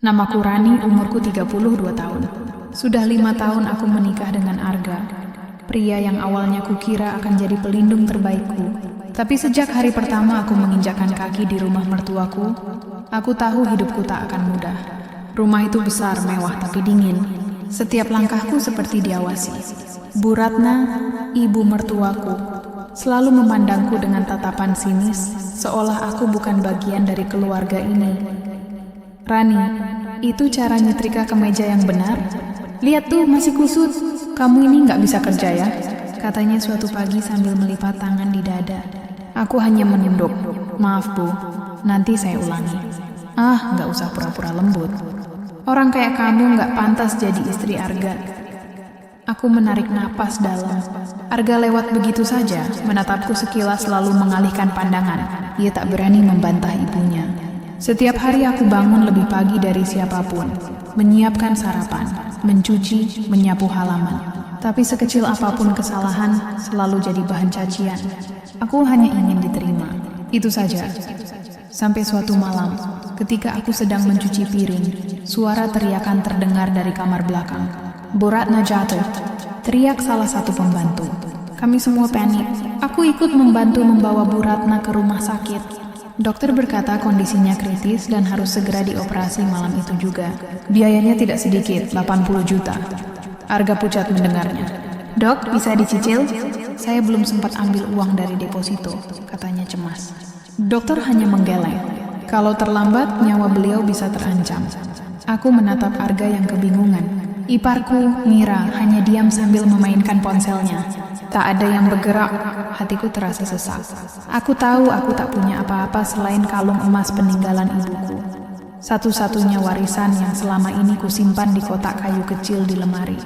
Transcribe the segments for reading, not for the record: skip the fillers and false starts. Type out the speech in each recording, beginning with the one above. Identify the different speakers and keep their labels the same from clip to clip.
Speaker 1: Namaku Rani, umurku 32 tahun. Sudah 5 tahun aku menikah dengan Arga, pria yang awalnya kukira akan jadi pelindung terbaikku. Tapi sejak hari pertama aku menginjakkan kaki di rumah mertuaku, aku tahu hidupku tak akan mudah. Rumah itu besar, mewah, tapi dingin. Setiap langkahku seperti diawasi. Bu Ratna, ibu mertuaku, selalu memandangku dengan tatapan sinis, seolah aku bukan bagian dari keluarga ini. Rani, itu cara nyetrika kemeja yang benar? Lihat tuh, masih kusut. Kamu ini nggak bisa kerja ya? Katanya suatu pagi sambil melipat tangan di dada. Aku hanya menunduk. Maaf Bu, nanti saya ulangi. Ah, nggak usah pura-pura lembut. Orang kayak kamu nggak pantas jadi istri Arga. Aku menarik napas dalam. Arga lewat begitu saja, menatapku sekilas lalu mengalihkan pandangan. Ia tak berani membantah ibunya. Setiap hari aku bangun lebih pagi dari siapapun, menyiapkan sarapan, mencuci, menyapu halaman. Tapi sekecil apapun kesalahan selalu jadi bahan cacian. Aku hanya ingin diterima. Itu saja. Sampai suatu malam, ketika aku sedang mencuci piring, suara teriakan terdengar dari kamar belakang. Bu Ratna jatuh, teriak salah satu pembantu. Kami semua panik. Aku ikut membantu membawa Bu Ratna ke rumah sakit. Dokter berkata kondisinya kritis dan harus segera dioperasi malam itu juga. Biayanya tidak sedikit, 80 juta. Arga pucat mendengarnya. Dok, bisa dicicil? Saya belum sempat ambil uang dari deposito, katanya cemas. Dokter hanya menggeleng. Kalau terlambat, nyawa beliau bisa terancam. Aku menatap Arga yang kebingungan. Iparku, Mira, hanya diam sambil memainkan ponselnya. Tak ada yang bergerak, hatiku terasa sesak. Aku tahu aku tak punya apa-apa selain kalung emas peninggalan ibuku. Satu-satunya warisan yang selama ini kusimpan di kotak kayu kecil di lemari.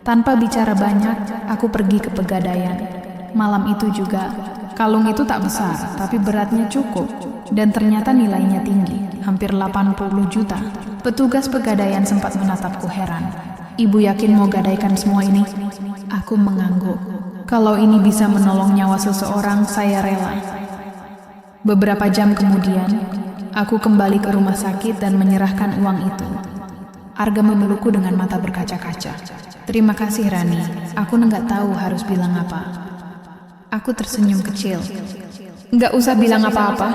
Speaker 1: Tanpa bicara banyak, aku pergi ke Pegadaian. Malam itu juga, kalung itu tak besar, tapi beratnya cukup. Dan ternyata nilainya tinggi, hampir 80 juta. Petugas Pegadaian sempat menatapku heran. Ibu yakin mau gadaikan semua ini? Aku mengangguk. Kalau ini bisa menolong nyawa seseorang, saya rela. Beberapa jam kemudian, aku kembali ke rumah sakit dan menyerahkan uang itu. Arga memelukku dengan mata berkaca-kaca. Terima kasih Rani, aku nggak tahu harus bilang apa. Aku tersenyum kecil. Nggak usah bilang apa-apa,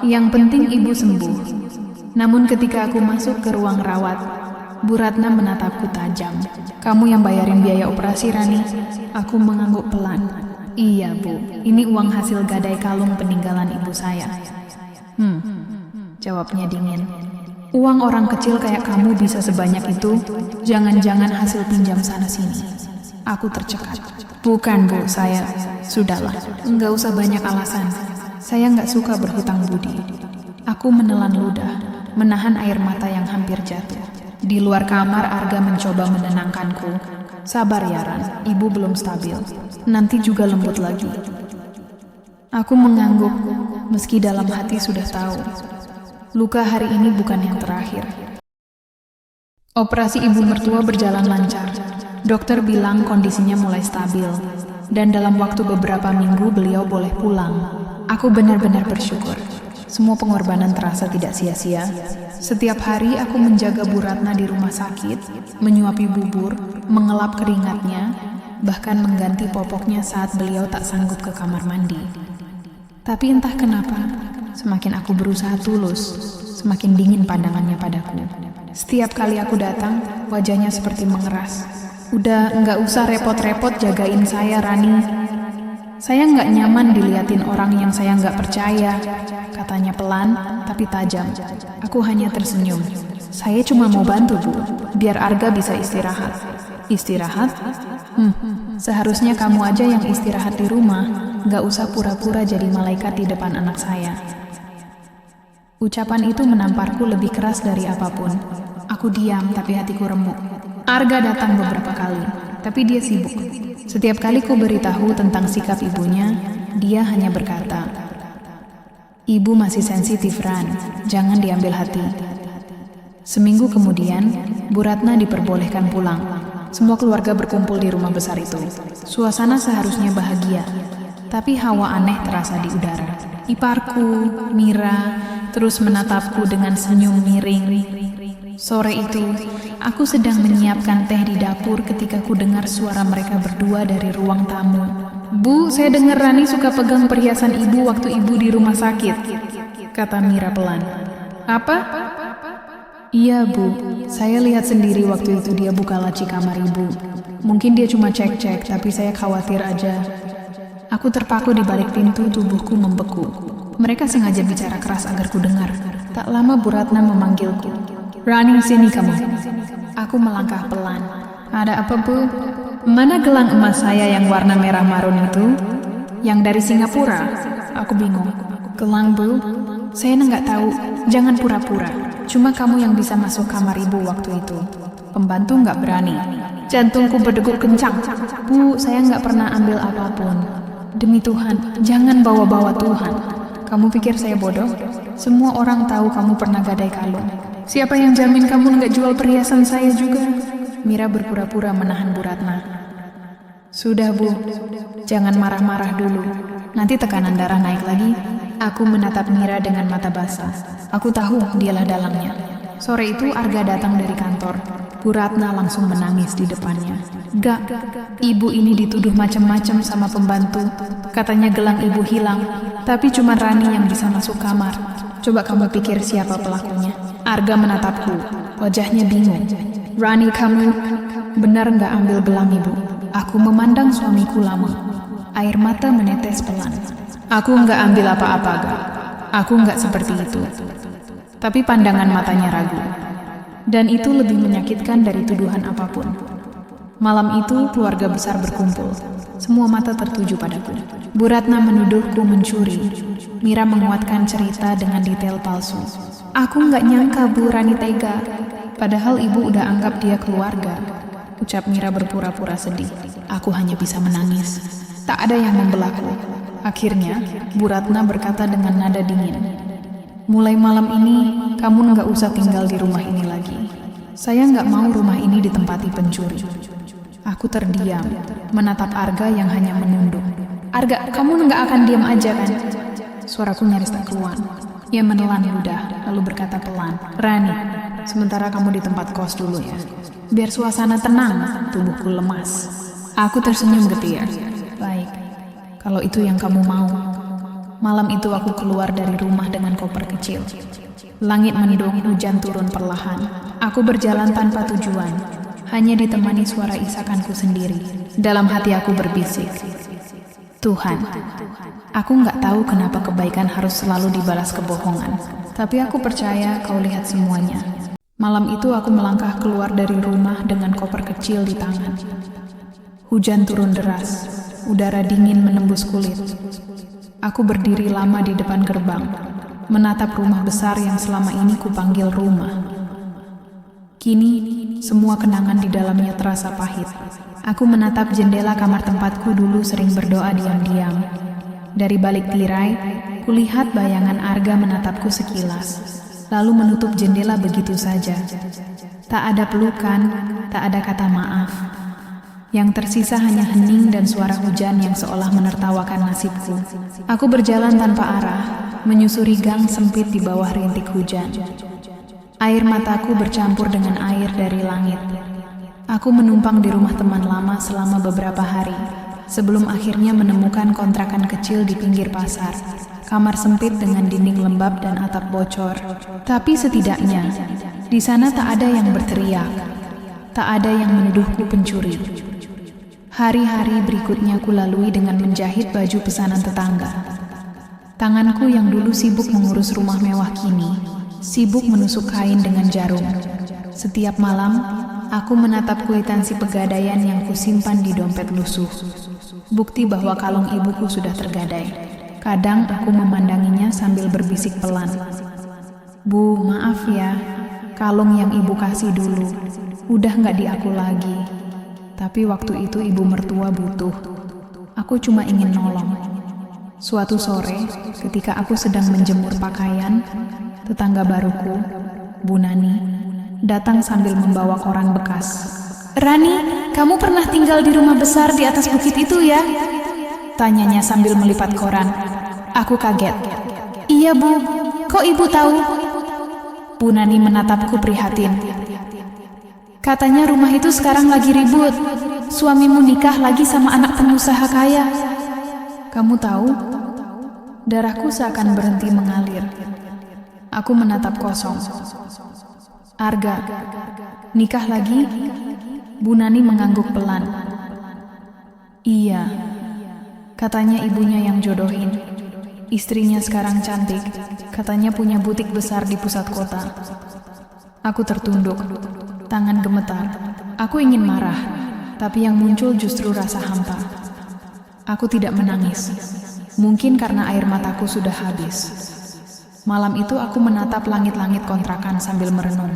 Speaker 1: yang penting ibu sembuh. Namun ketika aku masuk ke ruang rawat, Bu Ratna menatapku tajam. Kamu yang bayarin biaya operasi Rani? Aku mengangguk pelan. Iya Bu, ini uang hasil gadai kalung peninggalan ibu saya. Jawabnya dingin. Uang orang kecil kayak kamu bisa sebanyak itu? Jangan-jangan hasil pinjam sana-sini. Aku tercekat. Bukan Bu, saya... Sudahlah, nggak usah banyak alasan. Saya nggak suka berhutang budi. Aku menelan ludah, menahan air mata yang hampir jatuh. Di luar kamar, Arga mencoba menenangkanku. Sabar ya Ran, ibu belum stabil. Nanti juga lembut lagi. Aku mengangguk, meski dalam hati sudah tahu. Luka hari ini bukan yang terakhir. Operasi ibu mertua berjalan lancar. Dokter bilang kondisinya mulai stabil. Dan dalam waktu beberapa minggu beliau boleh pulang. Aku benar-benar bersyukur. Semua pengorbanan terasa tidak sia-sia. Setiap hari aku menjaga Bu Ratna di rumah sakit, menyuapi bubur, mengelap keringatnya, bahkan mengganti popoknya saat beliau tak sanggup ke kamar mandi. Tapi entah kenapa, semakin aku berusaha tulus, semakin dingin pandangannya padaku. Setiap kali aku datang, wajahnya seperti mengeras. Udah nggak usah repot-repot jagain saya Rani. Saya nggak nyaman diliatin orang yang saya nggak percaya, katanya pelan tapi tajam. Aku hanya tersenyum. Saya cuma mau bantu Bu, biar Arga bisa istirahat. Istirahat? Seharusnya kamu aja yang istirahat di rumah, nggak usah pura-pura jadi malaikat di depan anak saya. Ucapan itu menamparku lebih keras dari apapun. Aku diam tapi hatiku remuk. Arga datang beberapa kali, tapi dia sibuk. Setiap kali ku beritahu tentang sikap ibunya, dia hanya berkata, "Ibu masih sensitif Ran, jangan diambil hati." Seminggu kemudian, Bu Ratna diperbolehkan pulang. Semua keluarga berkumpul di rumah besar itu. Suasana seharusnya bahagia, tapi hawa aneh terasa di udara. Iparku, Mira, terus menatapku dengan senyum miring. Sore itu, aku sedang menyiapkan teh di dapur ketika ku dengar suara mereka berdua dari ruang tamu. "Bu, saya dengar Rani suka pegang perhiasan ibu waktu ibu di rumah sakit," kata Mira pelan. "Apa?" "Iya, Bu. Saya lihat sendiri waktu itu dia buka laci kamar ibu. Mungkin dia cuma cek-cek, tapi saya khawatir aja." Aku terpaku di balik pintu, tubuhku membeku. Mereka sengaja bicara keras agar ku dengar. Tak lama Bu Ratna memanggilku. "Rani, sini kamu." Aku melangkah pelan. "Ada apa, Bu?" "Mana gelang emas saya yang warna merah marun itu?" "Yang dari Singapura." Aku bingung. "Gelang, Bu? Saya nggak tahu. Jangan pura-pura. Cuma kamu yang bisa masuk kamar ibu waktu itu." Pembantu nggak berani. Jantungku berdegup kencang. "Bu, saya nggak pernah ambil apapun. Demi Tuhan, jangan bawa-bawa Tuhan. Kamu pikir saya bodoh? Semua orang tahu kamu pernah gadai kalung. Siapa yang jamin kamu nggak jual perhiasan saya juga?" Mira berpura-pura menahan Bu Ratna. "Sudah, Bu. Jangan marah-marah dulu. Nanti tekanan darah naik lagi." Aku menatap Mira dengan mata basah. Aku tahu dialah dalangnya. Sore itu Arga datang dari kantor. Bu Ratna langsung menangis di depannya. "Gak, ibu ini dituduh macam-macam sama pembantu. Katanya gelang ibu hilang, tapi cuma Rani yang bisa masuk kamar. Coba kamu pikir siapa pelakunya?" Arga menatapku, wajahnya bingung. "Rani, kamu benar nggak ambil gelang ibu?" Aku memandang suamiku lama. Air mata menetes pelan. "Aku nggak ambil apa-apa, Gak. Aku nggak seperti itu." Tapi pandangan matanya ragu. Dan itu lebih menyakitkan dari tuduhan apapun. Malam itu keluarga besar berkumpul. Semua mata tertuju padaku. Bu Ratna menuduhku mencuri. Mira menguatkan cerita dengan detail palsu. "Aku nggak nyangka Bu Rani tega. Padahal ibu udah anggap dia keluarga," ucap Mira berpura-pura sedih. Aku hanya bisa menangis. Tak ada yang membelahku. Akhirnya, Bu Ratna berkata dengan nada dingin, "Mulai malam ini, kamu nggak usah tinggal di rumah ini lagi. Saya nggak mau rumah ini ditempati pencuri." Aku terdiam, menatap Arga yang hanya menunduk. "Arga, kamu nggak akan diam aja kan?" Suaraku nyaris tak keluar. Ia menelan ludah, lalu berkata pelan, "Rani, sementara kamu di tempat kos dulu ya. Biar suasana tenang." Tubuhku lemas. Aku tersenyum getir. "Baik, kalau itu yang kamu mau." Malam itu aku keluar dari rumah dengan koper kecil. Langit mendung, hujan turun perlahan. Aku berjalan tanpa tujuan, hanya ditemani suara isakanku sendiri. Dalam hati aku berbisik, "Tuhan, aku nggak tahu kenapa kebaikan harus selalu dibalas kebohongan, tapi aku percaya kau lihat semuanya." Malam itu aku melangkah keluar dari rumah dengan koper kecil di tangan. Hujan turun deras, udara dingin menembus kulit. Aku berdiri lama di depan gerbang, menatap rumah besar yang selama ini kupanggil rumah. Kini, semua kenangan di dalamnya terasa pahit. Aku menatap jendela kamar tempatku dulu sering berdoa diam-diam. Dari balik tirai, kulihat bayangan Arga menatapku sekilas, lalu menutup jendela begitu saja. Tak ada pelukan, tak ada kata maaf. Yang tersisa hanya hening dan suara hujan yang seolah menertawakan nasibku. Aku berjalan tanpa arah, menyusuri gang sempit di bawah rintik hujan. Air mataku bercampur dengan air dari langit. Aku menumpang di rumah teman lama selama beberapa hari, sebelum akhirnya menemukan kontrakan kecil di pinggir pasar. Kamar sempit dengan dinding lembab dan atap bocor. Tapi setidaknya, di sana tak ada yang berteriak. Tak ada yang menuduhku pencuri. Hari-hari berikutnya kulalui dengan menjahit baju pesanan tetangga. Tanganku yang dulu sibuk mengurus rumah mewah kini sibuk menusuk kain dengan jarum. Setiap malam, aku menatap kwitansi pegadaian yang kusimpan di dompet lusuh. Bukti bahwa kalung ibuku sudah tergadai. Kadang aku memandanginya sambil berbisik pelan. "Bu, maaf ya, kalung yang ibu kasih dulu udah nggak di aku lagi. Tapi waktu itu ibu mertua butuh. Aku cuma ingin nolong." Suatu sore, ketika aku sedang menjemur pakaian, tetangga baruku, Bu Nani, datang sambil membawa koran bekas. "Rani, kamu pernah tinggal di rumah besar di atas bukit itu ya?" tanyanya sambil melipat koran. Aku kaget. "Iya, Bu. Kok ibu tahu?" Bu Nani menatapku prihatin. Katanya rumah itu sekarang lagi ribut. Suamimu nikah lagi sama anak pengusaha kaya. Kamu tahu? Darahku seakan berhenti mengalir. Aku menatap kosong. Arga, nikah lagi? Bu Nani mengangguk pelan. Iya, katanya ibunya yang jodohin. Istrinya sekarang cantik, katanya punya butik besar di pusat kota. Aku tertunduk, tangan gemetar. Aku ingin marah, tapi yang muncul justru rasa hampa. Aku tidak menangis, mungkin karena air mataku sudah habis. Malam itu aku menatap langit-langit kontrakan sambil merenung.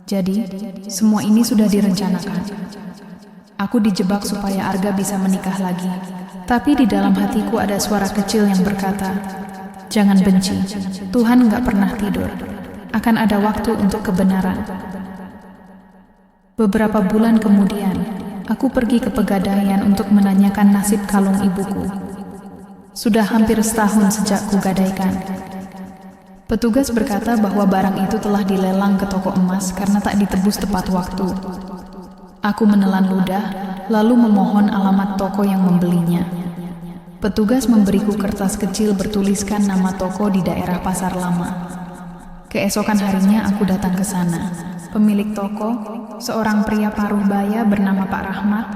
Speaker 1: Jadi, semua ini sudah direncanakan. Aku dijebak supaya Arga bisa menikah lagi. Tapi di dalam hatiku ada suara kecil yang berkata, jangan benci, Tuhan gak pernah tidur. Akan ada waktu untuk kebenaran. Beberapa bulan kemudian, aku pergi ke Pegadaian untuk menanyakan nasib kalung ibuku. Sudah hampir setahun sejak kugadaikan. Petugas berkata bahwa barang itu telah dilelang ke toko emas karena tak ditebus tepat waktu. Aku menelan ludah, lalu memohon alamat toko yang membelinya. Petugas memberiku kertas kecil bertuliskan nama toko di daerah Pasar Lama. Keesokan harinya aku datang ke sana. Pemilik toko, seorang pria paruh baya bernama Pak Rahmat,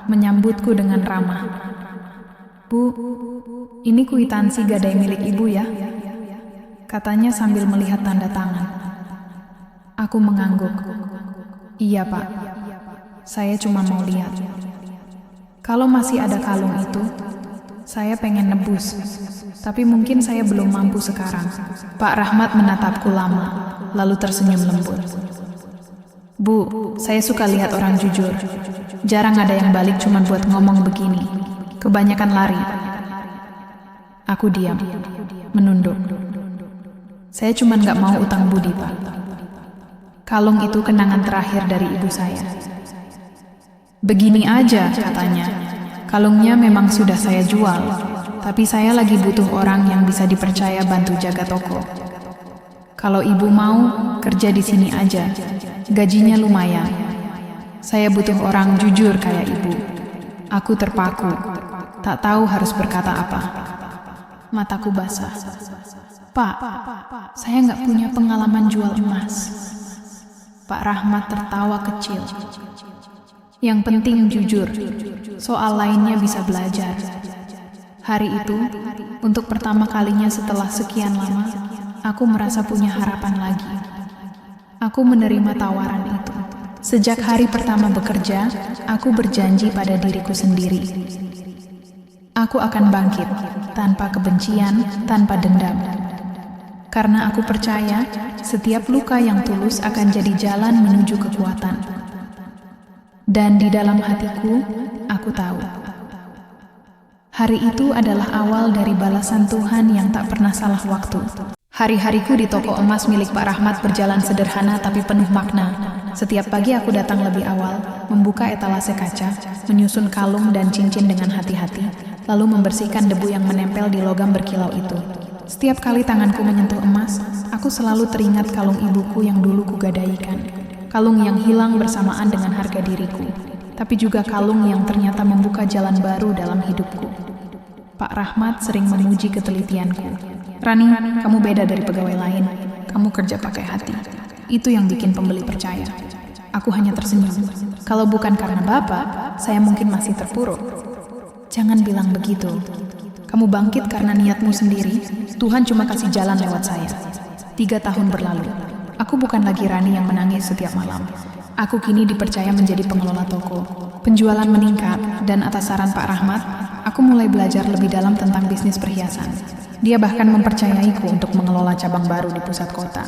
Speaker 1: menyambutku dengan ramah. Bu, ini kwitansi gadai milik ibu ya? Katanya sambil melihat tanda tangan. Aku mengangguk. Iya Pak, saya cuma mau lihat. Kalau masih ada kalung itu, saya pengen nebus. Tapi mungkin saya belum mampu sekarang. Pak Rahmat menatapku lama, lalu tersenyum lembut. Bu, saya suka lihat orang jujur. Jarang ada yang balik cuma buat ngomong begini. Kebanyakan lari. Aku diam, menunduk. Saya cuma gak mau utang budi, Pak. Kalung itu kenangan terakhir dari ibu saya. Begini aja, katanya. Kalungnya memang sudah saya jual, tapi saya lagi butuh orang yang bisa dipercaya bantu jaga toko. Kalau ibu mau, kerja di sini aja. Gajinya lumayan. Saya butuh orang jujur kayak ibu. Aku terpaku, tak tahu harus berkata apa. Mataku basah. Pak, saya nggak punya pengalaman jual emas. Pak Rahmat tertawa kecil. Yang penting jujur, soal lainnya bisa belajar. Hari itu, untuk pertama kalinya setelah sekian lama, aku merasa punya harapan lagi. Aku menerima tawaran itu. Sejak hari pertama bekerja, aku berjanji pada diriku sendiri. Aku akan bangkit, tanpa kebencian, tanpa dendam. Karena aku percaya, setiap luka yang tulus akan jadi jalan menuju kekuatan. Dan di dalam hatiku, aku tahu. Hari itu adalah awal dari balasan Tuhan yang tak pernah salah waktu. Hari-hariku di toko emas milik Pak Rahmat berjalan sederhana tapi penuh makna. Setiap pagi aku datang lebih awal, membuka etalase kaca, menyusun kalung dan cincin dengan hati-hati, lalu membersihkan debu yang menempel di logam berkilau itu. Setiap kali tanganku menyentuh emas, aku selalu teringat kalung ibuku yang dulu kugadaikan. Kalung yang hilang bersamaan dengan harga diriku, tapi juga kalung yang ternyata membuka jalan baru dalam hidupku. Pak Rahmat sering memuji ketelitianku. Rani, kamu beda dari pegawai lain. Kamu kerja pakai hati. Itu yang bikin pembeli percaya. Aku hanya tersenyum. Kalau bukan karena Bapak, saya mungkin masih terpuruk. Jangan bilang begitu. Kamu bangkit karena niatmu sendiri. Tuhan cuma kasih jalan lewat saya. 3 tahun berlalu. Aku bukan lagi Rani yang menangis setiap malam. Aku kini dipercaya menjadi pengelola toko. Penjualan meningkat, dan atas saran Pak Rahmat, aku mulai belajar lebih dalam tentang bisnis perhiasan. Dia bahkan mempercayaiku untuk mengelola cabang baru di pusat kota.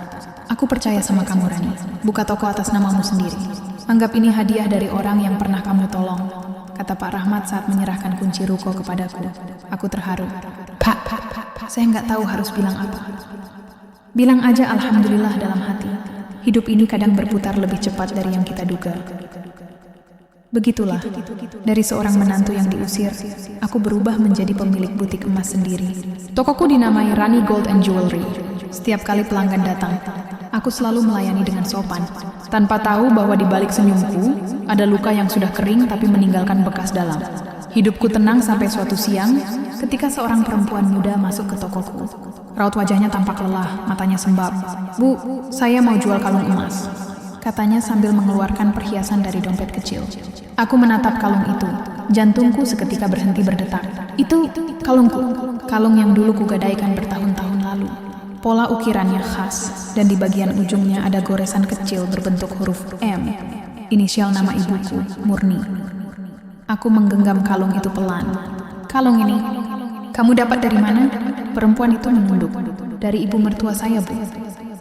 Speaker 1: Aku percaya sama kamu, Rani. Buka toko atas namamu sendiri. Anggap ini hadiah dari orang yang pernah kamu tolong, kata Pak Rahmat saat menyerahkan kunci ruko kepadaku. Aku terharu. Pak, saya nggak tahu harus bilang apa. Bilang aja alhamdulillah dalam hati. Hidup ini kadang berputar lebih cepat dari yang kita duga. Begitulah, dari seorang menantu yang diusir, aku berubah menjadi pemilik butik emas sendiri. Tokoku dinamai Rani Gold and Jewelry. Setiap kali pelanggan datang, Aku selalu melayani dengan sopan, tanpa tahu bahwa di balik senyumku ada luka yang sudah kering tapi meninggalkan bekas dalam. Hidupku tenang sampai suatu siang ketika seorang perempuan muda masuk ke tokoku. Raut wajahnya tampak lelah, matanya sembab. "Bu, saya mau jual kalung emas," katanya sambil mengeluarkan perhiasan dari dompet kecil. Aku menatap kalung itu. Jantungku seketika berhenti berdetak. Itu kalungku, kalung yang dulu kugadaikan bertahun-tahun lalu. Pola ukirannya khas, dan di bagian ujungnya ada goresan kecil berbentuk huruf M, inisial nama ibuku, Murni. Aku menggenggam kalung itu pelan. "Kalung ini, kamu dapat dari mana?" Perempuan itu menunduk. "Dari ibu mertua saya, Bu.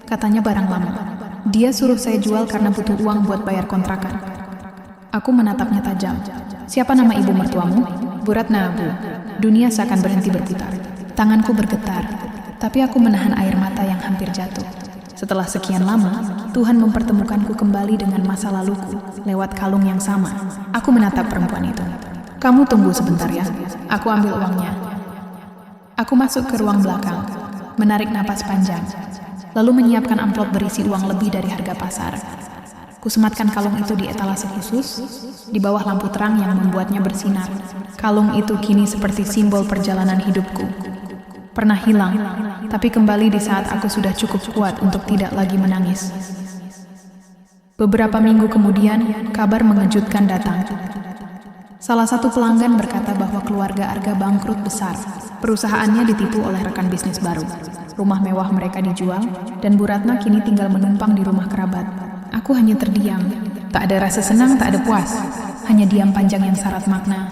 Speaker 1: Katanya barang lama. Dia suruh saya jual karena butuh uang buat bayar kontrakan." Aku menatapnya tajam. "Siapa nama ibu mertuamu?" "Bu Ratna, Bu." Dunia seakan berhenti berputar. Tanganku bergetar, tapi aku menahan air mata yang hampir jatuh. Setelah sekian lama, Tuhan mempertemukanku kembali dengan masa laluku lewat kalung yang sama. Aku menatap perempuan itu. "Kamu tunggu sebentar ya, aku ambil uangnya." Aku masuk ke ruang belakang, menarik napas panjang, lalu menyiapkan amplop berisi uang lebih dari harga pasar. Kusematkan kalung itu di etalase khusus, di bawah lampu terang yang membuatnya bersinar. Kalung itu kini seperti simbol perjalanan hidupku. Pernah hilang, tapi kembali di saat aku sudah cukup kuat untuk tidak lagi menangis. Beberapa minggu kemudian, kabar mengejutkan datang. Salah satu pelanggan berkata bahwa keluarga Arga bangkrut besar. Perusahaannya ditipu oleh rekan bisnis baru. Rumah mewah mereka dijual, dan Bu Ratna kini tinggal menumpang di rumah kerabat. Aku hanya terdiam. Tak ada rasa senang, tak ada puas. Hanya diam panjang yang syarat makna.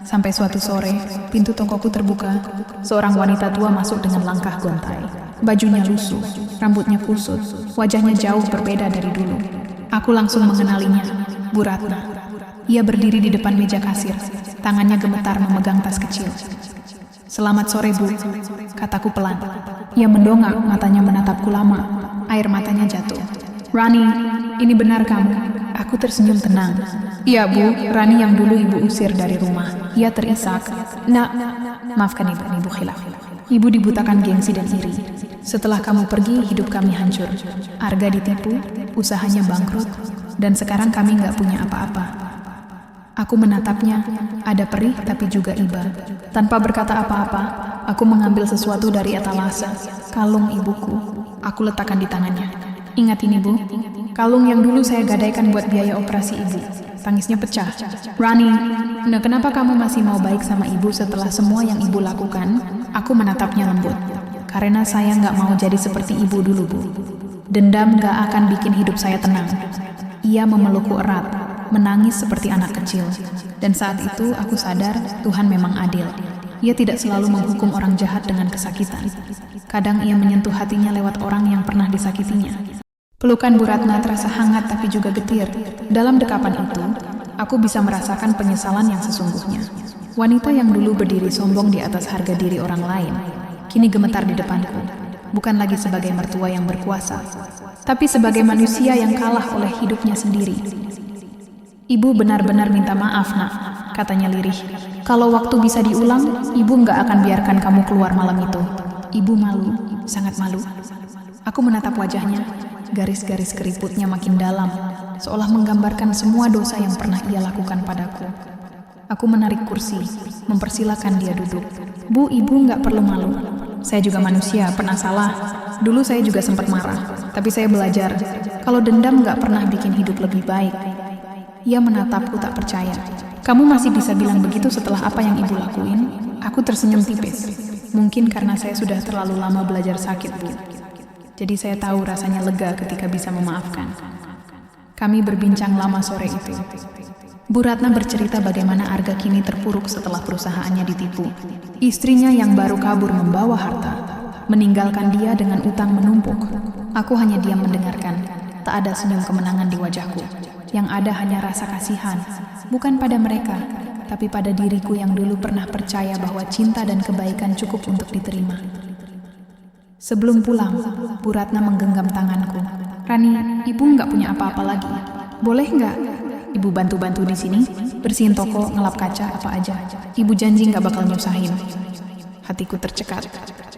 Speaker 1: Sampai suatu sore, pintu tokoku terbuka. Seorang wanita tua masuk dengan langkah gontai. Bajunya lusuh, rambutnya kusut, wajahnya jauh berbeda dari dulu. Aku langsung mengenalinya, Bu Ratna. Ia berdiri di depan meja kasir, tangannya gemetar memegang tas kecil. "Selamat sore, Bu," kataku pelan. Ia mendongak, matanya menatapku lama. Air matanya jatuh. "Rani, ini benar kamu?" Aku tersenyum tenang. "Iya, Bu, Rani yang dulu Ibu usir dari rumah." Ia terisak. Maafkan Ibu khilaf. Ibu dibutakan gengsi dan iri. Setelah kamu pergi, hidup kami hancur. Arga ditipu, usahanya bangkrut, dan sekarang kami nggak punya apa-apa." Aku menatapnya, ada perih tapi juga iba. Tanpa berkata apa-apa, aku mengambil sesuatu dari etalase, kalung ibuku. Aku letakkan di tangannya. "Ingat ini, Bu, kalung yang dulu saya gadaikan buat biaya operasi ibu." Tangisnya pecah. "Rani, kenapa kamu masih mau baik sama ibu setelah semua yang ibu lakukan?" Aku menatapnya lembut. "Karena saya nggak mau jadi seperti ibu dulu, Bu. Dendam nggak akan bikin hidup saya tenang." Ia memelukku erat, menangis seperti anak kecil. Dan saat itu aku sadar Tuhan memang adil. Ia tidak selalu menghukum orang jahat dengan kesakitan. Kadang ia menyentuh hatinya lewat orang yang pernah disakitinya. Pelukan Bu Ratna terasa hangat tapi juga getir. Dalam dekapan itu, aku bisa merasakan penyesalan yang sesungguhnya. Wanita yang dulu berdiri sombong di atas harga diri orang lain, kini gemetar di depanku. Bukan lagi sebagai mertua yang berkuasa, tapi sebagai manusia yang kalah oleh hidupnya sendiri. "Ibu benar-benar minta maaf, Nak," katanya lirih. "Kalau waktu bisa diulang, Ibu nggak akan biarkan kamu keluar malam itu." Ibu malu, sangat malu. Aku menatap wajahnya, garis-garis keriputnya makin dalam, seolah menggambarkan semua dosa yang pernah ia lakukan padaku. Aku menarik kursi, mempersilakan dia duduk. "Bu, Ibu nggak perlu malu. Saya juga manusia, pernah salah. Dulu saya juga sempat marah, tapi saya belajar kalau dendam nggak pernah bikin hidup lebih baik." Ia menatapku tak percaya. "Kamu masih bisa bilang begitu setelah apa yang Ibu lakuin?" Aku tersenyum tipis. "Mungkin karena saya sudah terlalu lama belajar sakit, Bu. Jadi saya tahu rasanya lega ketika bisa memaafkan." Kami berbincang lama sore itu. Bu Ratna bercerita bagaimana Arga kini terpuruk setelah perusahaannya ditipu. Istrinya yang baru kabur membawa harta, meninggalkan dia dengan utang menumpuk. Aku hanya diam mendengarkan. Tak ada senyum kemenangan di wajahku. Yang ada hanya rasa kasihan, bukan pada mereka, tapi pada diriku yang dulu pernah percaya bahwa cinta dan kebaikan cukup untuk diterima. Sebelum pulang, Bu Ratna menggenggam tanganku. "Rani, Ibu nggak punya apa-apa lagi. Boleh nggak Ibu bantu-bantu di sini? Bersihin toko, ngelap kaca, apa aja. Ibu janji nggak bakal nyusahin." Hatiku tercekat.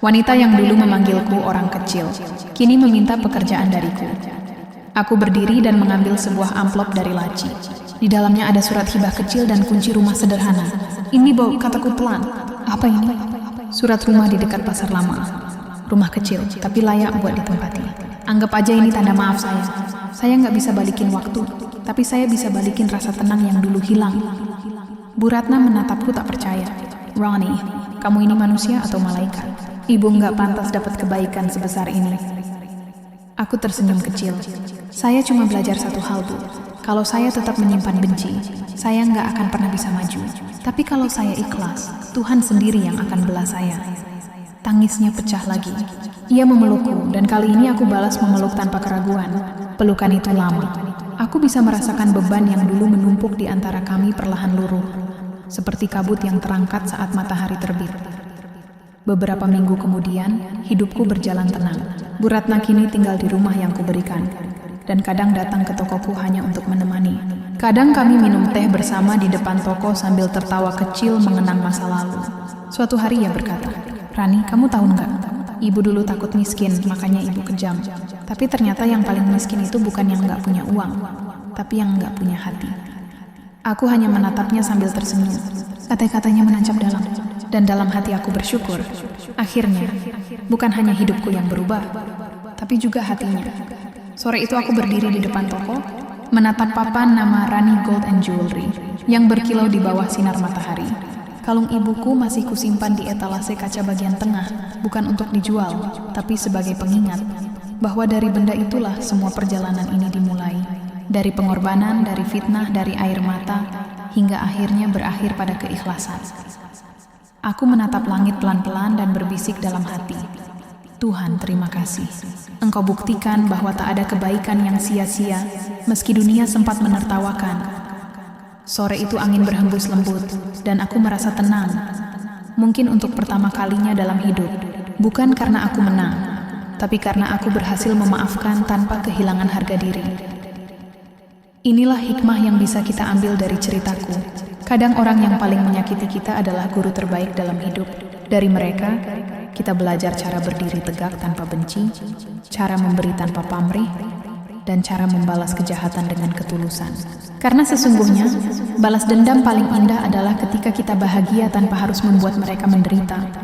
Speaker 1: Wanita yang dulu memanggilku orang kecil, kini meminta pekerjaan dariku. Aku berdiri dan mengambil sebuah amplop dari laci. Di dalamnya ada surat hibah kecil dan kunci rumah sederhana. Ini bau, kataku pelan. Apa ini? Surat rumah di dekat pasar lama. Rumah kecil, tapi layak buat ditempati. Anggap aja ini tanda maaf saya. Saya nggak bisa balikin waktu, tapi saya bisa balikin rasa tenang yang dulu hilang. Bu Ratna menatapku tak percaya. Ronnie, kamu ini manusia atau malaikat? Ibu nggak pantas dapat kebaikan sebesar ini. Aku tersenyum kecil. Saya cuma belajar satu hal, Bu. Kalau saya tetap menyimpan benci, saya nggak akan pernah bisa maju. Tapi kalau saya ikhlas, Tuhan sendiri yang akan belah saya. Tangisnya pecah lagi. Ia memelukku, dan kali ini aku balas memeluk tanpa keraguan. Pelukan itu lama. Aku bisa merasakan beban yang dulu menumpuk di antara kami perlahan luruh, seperti kabut yang terangkat saat matahari terbit. Beberapa minggu kemudian, hidupku berjalan tenang. Bu Ratna kini tinggal di rumah yang kuberikan, dan kadang datang ke tokoku hanya untuk menemani. Kadang kami minum teh bersama di depan toko sambil tertawa kecil mengenang masa lalu. Suatu hari ia berkata, "Rani, kamu tahu nggak? Ibu dulu takut miskin, makanya ibu kejam. Tapi ternyata yang paling miskin itu bukan yang nggak punya uang, tapi yang nggak punya hati." Aku hanya menatapnya sambil tersenyum. Kata-katanya menancap dalam, dan dalam hati aku bersyukur. Akhirnya, bukan hanya hidupku yang berubah, tapi juga hatinya. Sore itu aku berdiri di depan toko, menatap papan nama Rani Gold and Jewelry yang berkilau di bawah sinar matahari. Kalung ibuku masih kusimpan di etalase kaca bagian tengah, bukan untuk dijual, tapi sebagai pengingat bahwa dari benda itulah semua perjalanan ini dimulai. Dari pengorbanan, dari fitnah, dari air mata, hingga akhirnya berakhir pada keikhlasan. Aku menatap langit pelan-pelan dan berbisik dalam hati, "Tuhan, terima kasih. Engkau buktikan bahwa tak ada kebaikan yang sia-sia, meski dunia sempat menertawakan." Sore itu angin berhembus lembut, dan aku merasa tenang. Mungkin untuk pertama kalinya dalam hidup, bukan karena aku menang, tapi karena aku berhasil memaafkan tanpa kehilangan harga diri. Inilah hikmah yang bisa kita ambil dari ceritaku. Kadang orang yang paling menyakiti kita adalah guru terbaik dalam hidup. Dari mereka, kita belajar cara berdiri tegak tanpa benci, cara memberi tanpa pamrih, dan cara membalas kejahatan dengan ketulusan. Karena sesungguhnya, balas dendam paling indah adalah ketika kita bahagia tanpa harus membuat mereka menderita.